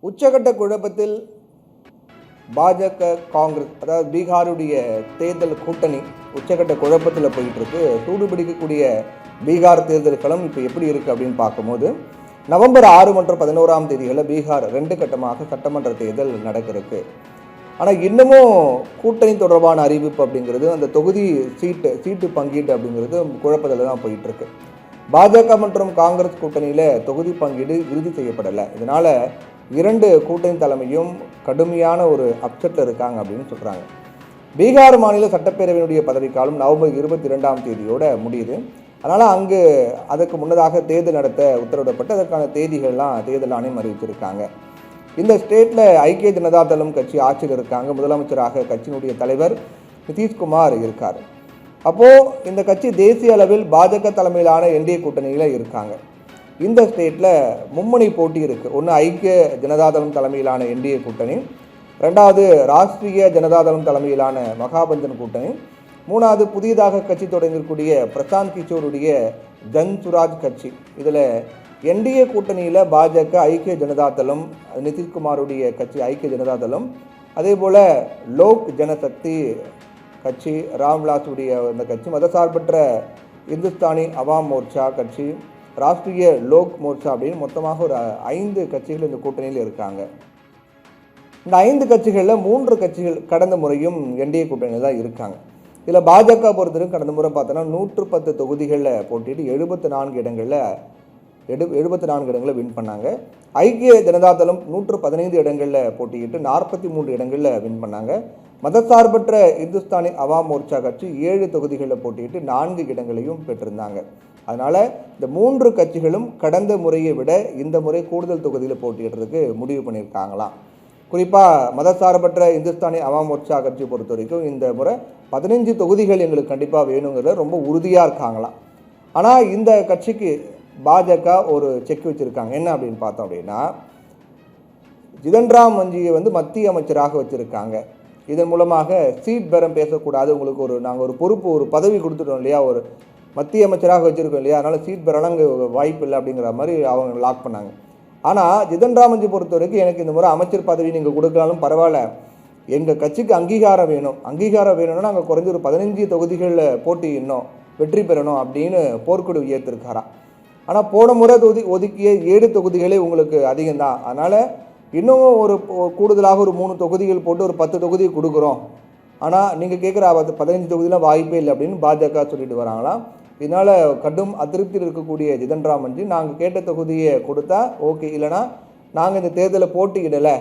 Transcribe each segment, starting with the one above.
உச்சகட்ட குழப்பத்தில் பாஜக, காங்கிரஸ், அதாவது பீகாருடைய தேர்தல் கூட்டணி உச்சகட்ட குழப்பத்தில் போயிட்டு இருக்கு. சூடுபிடிக்கக்கூடிய பீகார் தேர்தல் களம் இப்போ எப்படி இருக்கு அப்படின்னு பார்க்கும்போது, நவம்பர் 6 மற்றும் 11ஆம் தேதிகளில் பீகார் 2 கட்டமாக சட்டமன்ற தேர்தல் நடக்கிறதுக்கு. ஆனால் இன்னமும் கூட்டணி தொடர்பான அறிவிப்பு அப்படிங்கிறது, அந்த தொகுதி சீட்டு பங்கீடு அப்படிங்கிறது குழப்பத்தில் தான் போயிட்டு இருக்கு. பாஜக மற்றும் காங்கிரஸ் கூட்டணியில் தொகுதி பங்கீடு இறுதி செய்யப்படலை. இதனால 2 கூட்டணி தலைமையும் கடுமையான ஒரு அப்செட்டில் இருக்காங்க அப்படின்னு சொல்கிறாங்க. பீகார் மாநில சட்டப்பேரவையினுடைய பதவிக்காலம் நவம்பர் 22ஆம் தேதியோட முடியுது. அதனால் அங்கு அதற்கு முன்னதாக தேர்தல் நடத்த உத்தரவிடப்பட்டு அதற்கான தேதிகள்லாம் தேர்தல் ஆணையம் அறிவிச்சிருக்காங்க. இந்த ஸ்டேட்டில் ஐக்கிய ஜனதா தளம் கட்சி ஆட்சியில் இருக்காங்க. முதலமைச்சராக கட்சியினுடைய தலைவர் நிதிஷ்குமார் இருக்கார். அப்போது இந்த கட்சி தேசிய அளவில் பாஜக தலைமையிலான என்டிஏ கூட்டணியில் இருக்காங்க. இந்த ஸ்டேட்டில் மும்முனை போட்டி இருக்குது. ஒன்று ஐக்கிய ஜனதாதளம் தலைமையிலான என்டிஏ கூட்டணி, 2வது ராஷ்ட்ரிய ஜனதாதளம் தலைமையிலான மகாபந்தன் கூட்டணி, 3வது புதியதாக கட்சி தொடங்கக்கூடிய பிரசாந்த் கிஷோருடைய ஜன் சுராஜ் கட்சி. இதில் என்டிஏ கூட்டணியில் பாஜக, ஐக்கிய ஜனதாதளம், நிதிஷ்குமாருடைய கட்சி ஐக்கிய ஜனதாதளம், அதே போல் லோக் ஜனசக்தி கட்சி, ராம்விலாஸுடைய இந்த கட்சி, மதசார்பற்ற இந்துஸ்தானி அவாம் மோர்ச்சா கட்சி, ராஷ்ட்ரிய லோக் மோர்ச்சா அப்படின்னு மொத்தமாக ஒரு 5 கட்சிகள் இந்த கூட்டணியில் இருக்காங்க. இந்த 5 கட்சிகளில் 3 கட்சிகள் கடந்த முறையும் என்டிஏ கூட்டணியில் தான் இருக்காங்க. இதில் பாஜக பொறுத்தவரைக்கும் கடந்த முறை பார்த்தோன்னா 110 தொகுதிகளில் போட்டிட்டு 74 இடங்களில் வின் பண்ணாங்க. ஐக்கிய ஜனதாதளம் 115 இடங்களில் போட்டியிட்டு 43 இடங்களில் வின் பண்ணாங்க. மதசார்பற்ற இந்துஸ்தானி அவாம் மோர்ச்சா கட்சி 7 தொகுதிகளில் போட்டியிட்டு 4 இடங்களையும் பெற்றிருந்தாங்க. அதனால் இந்த 3 கட்சிகளும் கடந்த முறையை விட இந்த முறை கூடுதல் தொகுதியில் போட்டியிடுறதுக்கு முடிவு பண்ணியிருக்காங்களாம். குறிப்பாக மதசார்பற்ற இந்துஸ்தானி அவாம் மோர்ச்சா கட்சி பொறுத்த வரைக்கும் இந்த முறை 15 தொகுதிகள் எங்களுக்கு கண்டிப்பாக வேணுங்கிறத ரொம்ப உறுதியாக இருக்காங்களாம். ஆனால் இந்த கட்சிக்கு பாஜக ஒரு செக் வச்சுருக்காங்க. என்ன அப்படின்னு பார்த்தோம் அப்படின்னா, ஜிதன் ராம் மஞ்சியை மத்திய அமைச்சராக வச்சுருக்காங்க. இதன் மூலமாக சீட் பேரம் பேசக்கூடாது, உங்களுக்கு நாங்கள் ஒரு பொறுப்பு, ஒரு பதவி கொடுத்துட்டோம் இல்லையா, ஒரு மத்திய அமைச்சராக வச்சுருக்கோம் இல்லையா, அதனால் சீட் பேரெல்லாம் அங்கே வாய்ப்பு இல்லை அப்படிங்கிற மாதிரி அவங்க லாக் பண்ணாங்க. ஆனால் ஜிதன் ராம் மஞ்சி பொறுத்த வரைக்கும், எனக்கு இந்த முறை அமைச்சர் பதவி நீங்கள் கொடுக்கலாலும் பரவாயில்ல, எங்கள் கட்சிக்கு அங்கீகாரம் வேணும்னா நாங்கள் குறைஞ்ச ஒரு 15 தொகுதிகளில் போட்டியிடணும், வெற்றி பெறணும் அப்படின்னு போர்க்கொடி உயர்த்திருக்காராம். ஆனால் போன முறை ஒதுக்கிய 7 தொகுதிகளே உங்களுக்கு அதிகம்தான், அதனால் இன்னும் ஒரு கூடுதலாக ஒரு 3 தொகுதிகள் போட்டு ஒரு 10 தொகுதி கொடுக்குறோம், ஆனால் நீங்கள் கேட்குற 15 தொகுதிலாம் வாய்ப்பே இல்லை அப்படின்னு பாஜக சொல்லிட்டு வராங்களாம். இதனால் கடும் அதிருப்தியில் இருக்கக்கூடிய ஜிதன் ராம் மஞ்சி, நாங்கள் கேட்ட தொகுதியை கொடுத்தா ஓகே, இல்லைனா நாங்கள் இந்த தேர்தலில் போட்டியிடலை,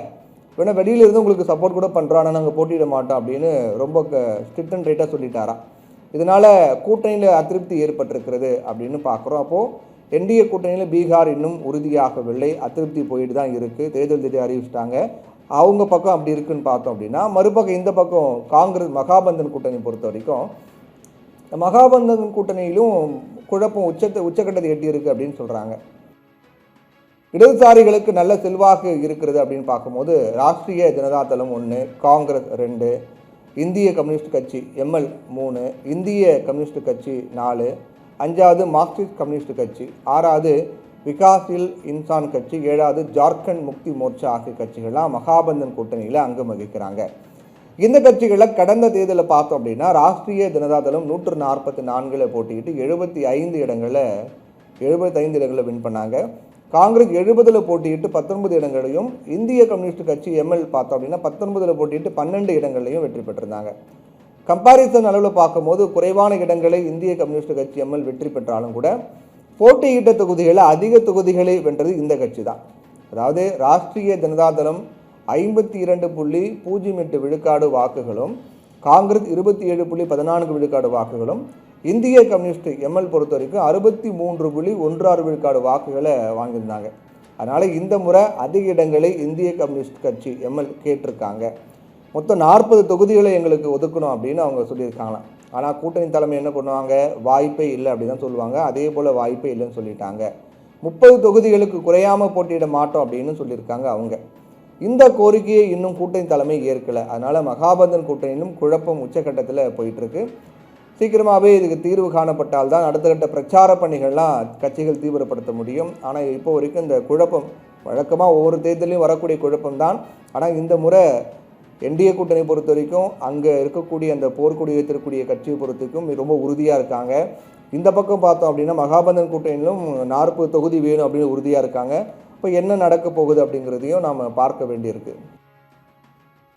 வேணால் வெளியிலிருந்து உங்களுக்கு சப்போர்ட் கூட பண்ணுறோம், ஆனால் நாங்கள் போட்டியிட மாட்டோம் அப்படின்னு ரொம்ப ஸ்ட்ரிக்ட் அண்ட் ரைட்டாக சொல்லிட்டாராம். இதனால் கூட்டணியில் அதிருப்தி ஏற்பட்டிருக்கிறது அப்படின்னு பார்க்குறோம். அப்போது என்டிஏ கூட்டணியில் பீகார் இன்னும் உறுதியாகவில்லை, அதிருப்தி போயிட்டு தான் இருக்குது. தேர்தல் தேதி அறிவிச்சிட்டாங்க. அவங்க பக்கம் அப்படி இருக்குன்னு பார்த்தோம் அப்படின்னா, மறுபக்கம் இந்த பக்கம் காங்கிரஸ் மகாபந்தன் கூட்டணி பொறுத்த வரைக்கும், மகாபந்தன் கூட்டணியிலும் குழப்பம் உச்சக்கட்டத்தை எட்டி இருக்குது அப்படின்னு சொல்கிறாங்க. இடதுசாரிகளுக்கு நல்ல செல்வாக்கு இருக்கிறது அப்படின்னு பார்க்கும்போது, ராஷ்ட்ரிய ஜனதாதளம் 1, காங்கிரஸ் 2, இந்திய கம்யூனிஸ்ட் கட்சி எம்எல் 3, இந்திய கம்யூனிஸ்ட் கட்சி 4, 5வது மார்க்சிஸ்ட் கம்யூனிஸ்ட் கட்சி, 6வது விகாஸில் இன்சான் கட்சி, 7வது ஜார்க்கண்ட் முக்தி மோர்ச்சா ஆகிய கட்சிகள்லாம் மகாபந்தன் கூட்டணியில் அங்கம் வகிக்கிறாங்க. இந்த கட்சிகளில் கடந்த தேர்தலில் பார்த்தோம் அப்படின்னா, ராஷ்ட்ரிய ஜனதாதளம் 144 போட்டியிட்டு 75 இடங்களில் வின் பண்ணாங்க. காங்கிரஸ் 70 போட்டியிட்டு 19 இடங்களையும், இந்திய கம்யூனிஸ்ட் கட்சி எம்எல் பார்த்தோம் அப்படின்னா 19 போட்டியிட்டு 12 இடங்களையும் வெற்றி பெற்றிருந்தாங்க. கம்பாரிசன் அளவில் பார்க்கும்போது குறைவான இடங்களை இந்திய கம்யூனிஸ்ட் கட்சி எம்எல் வெற்றி பெற்றாலும் கூட போட்டியிட்ட தொகுதிகளில் அதிக தொகுதிகளை வென்றது இந்த கட்சி தான். அதாவது ராஷ்ட்ரிய ஜனதாதளம் 52.08 விழுக்காடு வாக்குகளும், காங்கிரஸ் 27.14 விழுக்காடு வாக்குகளும், இந்திய கம்யூனிஸ்ட் எம்எல் பொறுத்த வரைக்கும் 63.16 விழுக்காடு வாக்குகளை வாங்கியிருந்தாங்க. அதனால் இந்த முறை அதிக இடங்களை இந்திய கம்யூனிஸ்ட் கட்சி எம்எல் கேட்டிருக்காங்க. மொத்தம் 40 தொகுதிகளை எங்களுக்கு ஒதுக்கணும் அப்படின்னு அவங்க சொல்லியிருக்காங்களாம். ஆனால் கூட்டணி தலைமை என்ன பண்ணுவாங்க, வாய்ப்பே இல்லை அப்படி தான் சொல்லுவாங்க. அதே போல் வாய்ப்பே இல்லைன்னு சொல்லிட்டாங்க. 30 தொகுதிகளுக்கு குறையாமல் போட்டியிட மாட்டோம் அப்படின்னு சொல்லியிருக்காங்க அவங்க. இந்த கோரிக்கையை இன்னும் கூட்டணி தலைமை ஏற்கலை. அதனால் மகாபந்தன் கூட்டணியிலும் குழப்பம் உச்சக்கட்டத்தில் போயிட்டுருக்கு. சீக்கிரமாகவே இதுக்கு தீர்வு காணப்பட்டால் தான் அடுத்த கட்ட பிரச்சார பணிகள்லாம் கட்சிகள் தீவிரப்படுத்த முடியும். ஆனால் இப்போ வரைக்கும் இந்த குழப்பம் வழக்கமாக ஒவ்வொரு தேர்தலையும் வரக்கூடிய குழப்பம் தான். ஆனால் இந்த முறை என்டிஏ கூட்டணி பொறுத்த வரைக்கும் அங்கே இருக்கக்கூடிய அந்த போர்க்கொடி வைத்திருக்கக்கூடிய கட்சியை பொறுத்தவரைக்கும் ரொம்ப உறுதியாக இருக்காங்க. இந்த பக்கம் பார்த்தோம் அப்படின்னா மகாபந்தன் கூட்டணியிலும் 40 தொகுதி வேணும் அப்படின்னு உறுதியாக இருக்காங்க. இப்போ என்ன நடக்க போகுது அப்படிங்கிறதையும் நாம் பார்க்க வேண்டியிருக்கு.